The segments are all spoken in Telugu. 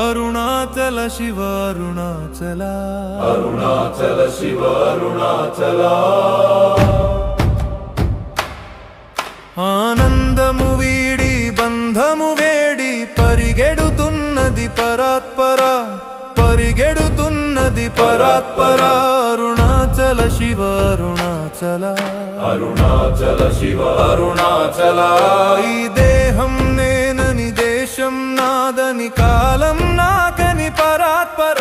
అరుణాచల శివ అరుణాచల అరుణాచల శివ అరుణాచల ఆనందము వీడి బంధము వేడి పరిగెడుతున్నది పరాత్పర పరిగెడుతున్నది పరాత్పర అరుణాచల శివ అరుణాచల అరుణాచల శివ అరుణాచల ఈ దేహం నేనని దేశం నాదని కాలం నాకని పరాత్పర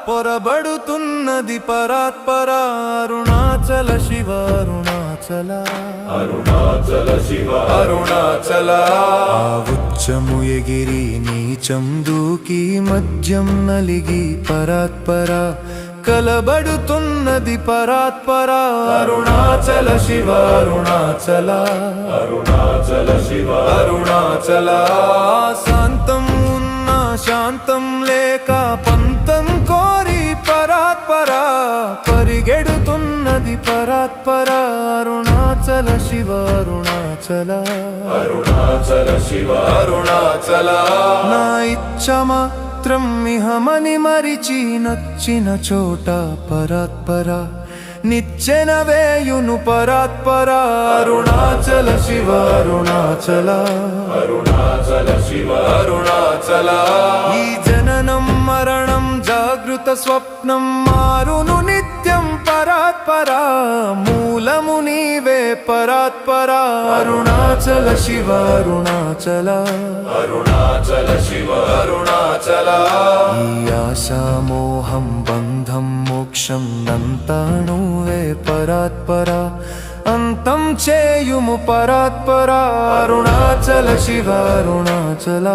పొరబడుతున్నది పరాత్పర అరుణాచల శివ అరుణాచల అరుణాచల శివ అరుణాచల ఉచ్చము ఎగిరి నీచం దూకి మధ్యం నలిగి పరాత్పర కలబడుతున్నది పరాత్పర అరుణాచల శివ అరుణాచల అరుణాచల శివ అరుణాచల శాంతం ఉన్న శాంతం లేక పంతం కోరి పరాత్పర పరిగెడుతున్నది పరాత్పర అరుణాచల శివ అరుణాచల అరుణాచల శివ అరుణాచల నా ఇచ్చ మాత్రం ఇహమని మరిచి నచ్చిన చోట పరాత్పర నిచ్చెన వేయును పరాత్పర అరుణాచల శివ అరుణాచల అరుణాచల శివ అరుణాచల ఈ జననం మరణం జాగృత స్వప్నం మారును నిత్యం పరాత్పర మూలము నీవే పరాత్పర అరుణాచల శివ అరుణాచల అరుణాచల శివ అరుణాచల ఈ ఆశా మోహం బంధం మోక్షం నంతా నువ్వే పరాత్పర అంతం చేయుము పరాత్పర అరుణాచల శివ అరుణాచల